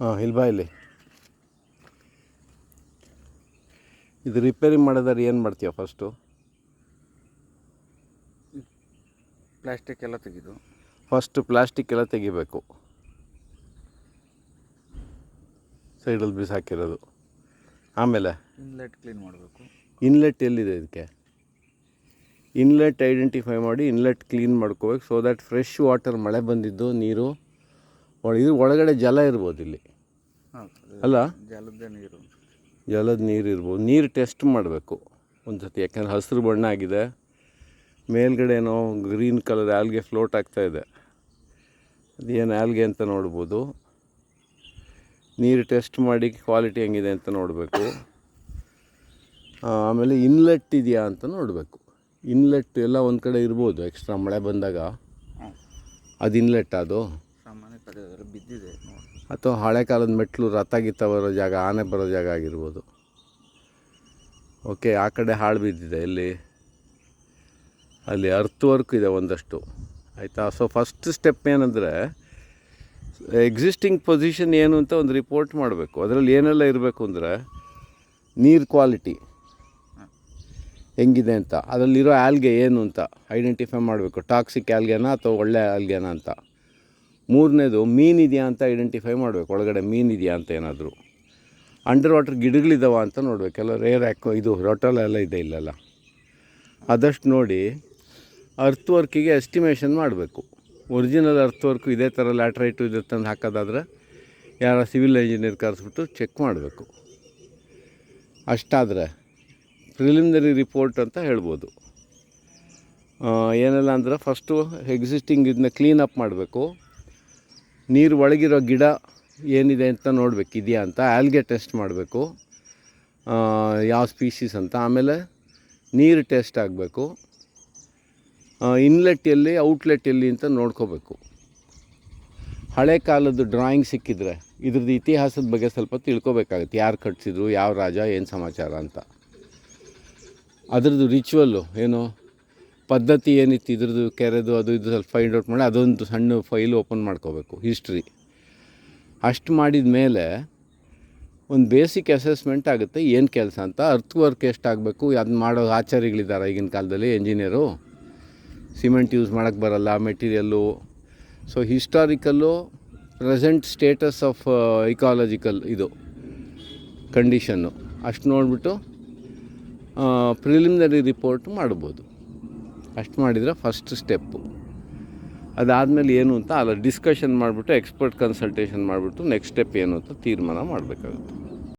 ಹಾಂ ಇಲ್ಲಿ ಬಾ ಇಲ್ಲಿ. ಇದು ರಿಪೇರಿ ಮಾಡೋದಾದ್ರೆ ಏನು ಮಾಡ್ತೀಯ ಫಸ್ಟು? ಪ್ಲಾಸ್ಟಿಕ್ ಎಲ್ಲ ತೆಗೆದು ಫಸ್ಟು ಪ್ಲಾಸ್ಟಿಕ್ ಎಲ್ಲ ತೆಗಿಬೇಕು, ಸೈಡಲ್ಲಿ ಬಿಸಾಕಿರೋದು. ಆಮೇಲೆ ಇನ್ಲೆಟ್ ಕ್ಲೀನ್ ಮಾಡಬೇಕು. ಇನ್ಲೆಟ್ ಎಲ್ಲಿದೆ ಇದಕ್ಕೆ? ಇನ್ಲೆಟ್ ಐಡೆಂಟಿಫೈ ಮಾಡಿ ಇನ್ಲೆಟ್ ಕ್ಲೀನ್ ಮಾಡ್ಕೋಬೇಕು. ಸೊ ದ್ಯಾಟ್ ಫ್ರೆಶ್ ವಾಟರ್, ಮಳೆ ಬಂದಿದ್ದು ನೀರು ಇದು ಒಳಗಡೆ ಜಲ ಇರ್ಬೋದು ಇಲ್ಲಿ, ಅಲ್ಲ? ಜಲದ ನೀರು ಇರ್ಬೋದು. ನೀರು ಟೆಸ್ಟ್ ಮಾಡಬೇಕು ಒಂದು ಸತಿ, ಯಾಕಂದರೆ ಹಸಿರು ಬಣ್ಣ ಆಗಿದೆ, ಮೇಲ್ಗಡೆ ಏನೋ ಗ್ರೀನ್ ಕಲರ್ ಆಲ್ಗೆ ಫ್ಲೋಟ್ ಆಗ್ತಾಯಿದೆ. ಅದೇನು ಆಲ್ಗೆ ಅಂತ ನೋಡ್ಬೋದು. ನೀರು ಟೆಸ್ಟ್ ಮಾಡಿ ಕ್ವಾಲಿಟಿ ಹೆಂಗಿದೆ ಅಂತ ನೋಡಬೇಕು. ಆಮೇಲೆ ಇನ್ಲೆಟ್ ಇದೆಯಾ ಅಂತ ನೋಡಬೇಕು. ಇನ್ಲೆಟ್ ಎಲ್ಲ ಒಂದು ಕಡೆ ಇರ್ಬೋದು, ಎಕ್ಸ್ಟ್ರಾ ಮಳೆ ಬಂದಾಗ ಅದು ಇನ್ಲೆಟ್, ಅದು ಸಾಮಾನ್ಯ ಬಿದ್ದಿದೆ ಅಥವಾ ಹಳೆ ಕಾಲದ ಮೆಟ್ಲು, ರಥ ಗೀತ ಬರೋ ಜಾಗ, ಆನೆ ಬರೋ ಜಾಗ ಆಗಿರ್ಬೋದು. ಓಕೆ, ಆ ಕಡೆ ಹಾಳು ಬಿದ್ದಿದೆ. ಇಲ್ಲಿ ಅಲ್ಲಿ ಅರ್ತ್ ವರ್ಕ್ ಇದೆ ಒಂದಷ್ಟು, ಆಯಿತಾ? ಸೊ ಫಸ್ಟ್ ಸ್ಟೆಪ್ ಏನಂದರೆ ಎಕ್ಸಿಸ್ಟಿಂಗ್ ಪೊಸಿಷನ್ ಏನು ಅಂತ ಒಂದು ರಿಪೋರ್ಟ್ ಮಾಡಬೇಕು. ಅದರಲ್ಲಿ ಏನೆಲ್ಲ ಇರಬೇಕು ಅಂದರೆ ನೀರು ಕ್ವಾಲಿಟಿ ಹೆಂಗಿದೆ ಅಂತ, ಅದರಲ್ಲಿರೋ ಆಲ್ಗೆ ಏನು ಅಂತ ಐಡೆಂಟಿಫೈ ಮಾಡಬೇಕು. ಟಾಕ್ಸಿಕ್ ಆಲ್ಗೆನಾ ಅಥವಾ ಒಳ್ಳೆ ಆಲ್ಗೆನಾ ಅಂತ. ಮೂರನೇದು ಮೀನಿದೆಯಾ ಅಂತ ಐಡೆಂಟಿಫೈ ಮಾಡಬೇಕು, ಒಳಗಡೆ ಮೀನಿದೆಯಾ ಅಂತ ಏನಾದರೂ. ಅಂಡರ್ ವಾಟರ್ ಗಿಡಗಳಿದ್ದಾವ ಅಂತ ನೋಡಬೇಕೆಲ್ಲ. ರೇರ್ ಇದು ರೊಟೋಲ ಎಲ್ಲ ಇದೆ ಇಲ್ಲೆಲ್ಲ. ಆದಷ್ಟು ನೋಡಿ ಅರ್ತ್ ವರ್ಕಿಗೆ ಎಸ್ಟಿಮೇಷನ್ ಮಾಡಬೇಕು. ಒರಿಜಿನಲ್ ಅರ್ತ್ ವರ್ಕು ಇದೇ ಥರ ಲ್ಯಾಟ್ರೈಟು ಇದೆ ತಂದು ಹಾಕೋದಾದ್ರೆ ಯಾರ ಸಿವಿಲ್ ಇಂಜಿನಿಯರ್ ಕರೆಸ್ಬಿಟ್ಟು ಚೆಕ್ ಮಾಡಬೇಕು. ಅಷ್ಟಾದರೆ ಪ್ರಿಲಿಮಿನರಿ ರಿಪೋರ್ಟ್ ಅಂತ ಹೇಳ್ಬೋದು. ಏನೆಲ್ಲ ಅಂದ್ರೆ ಫಸ್ಟು ಎಕ್ಸಿಸ್ಟಿಂಗ್ ಇದನ್ನ ಕ್ಲೀನಪ್ ಮಾಡಬೇಕು. ನೀರು ಒಳಗಿರೋ ಗಿಡ ಏನಿದೆ ಅಂತ ನೋಡಬೇಕು, ಇದೆಯಾ ಅಂತ. ಆಲ್ಗೆ ಟೆಸ್ಟ್ ಮಾಡಬೇಕು, ಯಾವ ಸ್ಪೀಷೀಸ್ ಅಂತ. ಆಮೇಲೆ ನೀರು ಟೆಸ್ಟ್ ಆಗಬೇಕು. ಇನ್ಲೆಟ್ ಎಲ್ಲಿ, ಔಟ್ಲೆಟ್ ಎಲ್ಲಿ ಅಂತ ನೋಡ್ಕೋಬೇಕು. ಹಳೆ ಕಾಲದ್ದು ಡ್ರಾಯಿಂಗ್ ಸಿಕ್ಕಿದ್ರೆ ಇದ್ರದ್ದು ಇತಿಹಾಸದ ಬಗ್ಗೆ ಸ್ವಲ್ಪ ತಿಳ್ಕೊಬೇಕಾಗುತ್ತೆ. ಯಾರು ಕಟ್ಸಿದ್ರು, ಯಾವ ರಾಜ, ಏನು ಸಮಾಚಾರ ಅಂತ. ಅದರದ್ದು ರಿಚುವಲ್ಲು ಏನು, ಪದ್ಧತಿ ಏನಿತ್ತು ಇದ್ರದ್ದು, ಕೆರೆದು ಅದು ಇದು ಸ್ವಲ್ಪ ಫೈಂಡ್ ಔಟ್ ಮಾಡಿ ಅದೊಂದು ಸಣ್ಣ ಫೈಲ್ ಓಪನ್ ಮಾಡ್ಕೋಬೇಕು, ಹಿಸ್ಟ್ರಿ. ಅಷ್ಟು ಮಾಡಿದ ಮೇಲೆ ಒಂದು ಬೇಸಿಕ್ ಅಸೆಸ್ಮೆಂಟ್ ಆಗುತ್ತೆ ಏನು ಕೆಲಸ ಅಂತ. ಅರ್ತ್ ವರ್ಕ್ ಎಷ್ಟಾಗಬೇಕು, ಅದನ್ನ ಮಾಡೋ ಆಚಾರಿಗಳಿದ್ದಾರೆ ಈಗಿನ ಕಾಲದಲ್ಲಿ, ಎಂಜಿನಿಯರು. ಸಿಮೆಂಟ್ ಯೂಸ್ ಮಾಡೋಕ್ಕೆ ಬರಲ್ಲ, material. So historical, present status of ecological ಇದು ಕಂಡೀಷನ್ನು ಅಷ್ಟು ನೋಡಿಬಿಟ್ಟು ಪ್ರಿಲಿಮಿನರಿ ರಿಪೋರ್ಟ್ ಮಾಡ್ಬೋದು. ಅಷ್ಟು ಮಾಡಿದರೆ ಫಸ್ಟ್ ಸ್ಟೆಪ್ಪು. ಅದಾದಮೇಲೆ ಏನು ಅಂತ ಅಲ್ಲ ಡಿಸ್ಕಷನ್ ಮಾಡಿಬಿಟ್ಟು, ಎಕ್ಸ್ಪರ್ಟ್ ಕನ್ಸಲ್ಟೇಷನ್ ಮಾಡಿಬಿಟ್ಟು ನೆಕ್ಸ್ಟ್ ಸ್ಟೆಪ್ ಏನು ಅಂತ ತೀರ್ಮಾನ ಮಾಡಬೇಕಾಗುತ್ತೆ.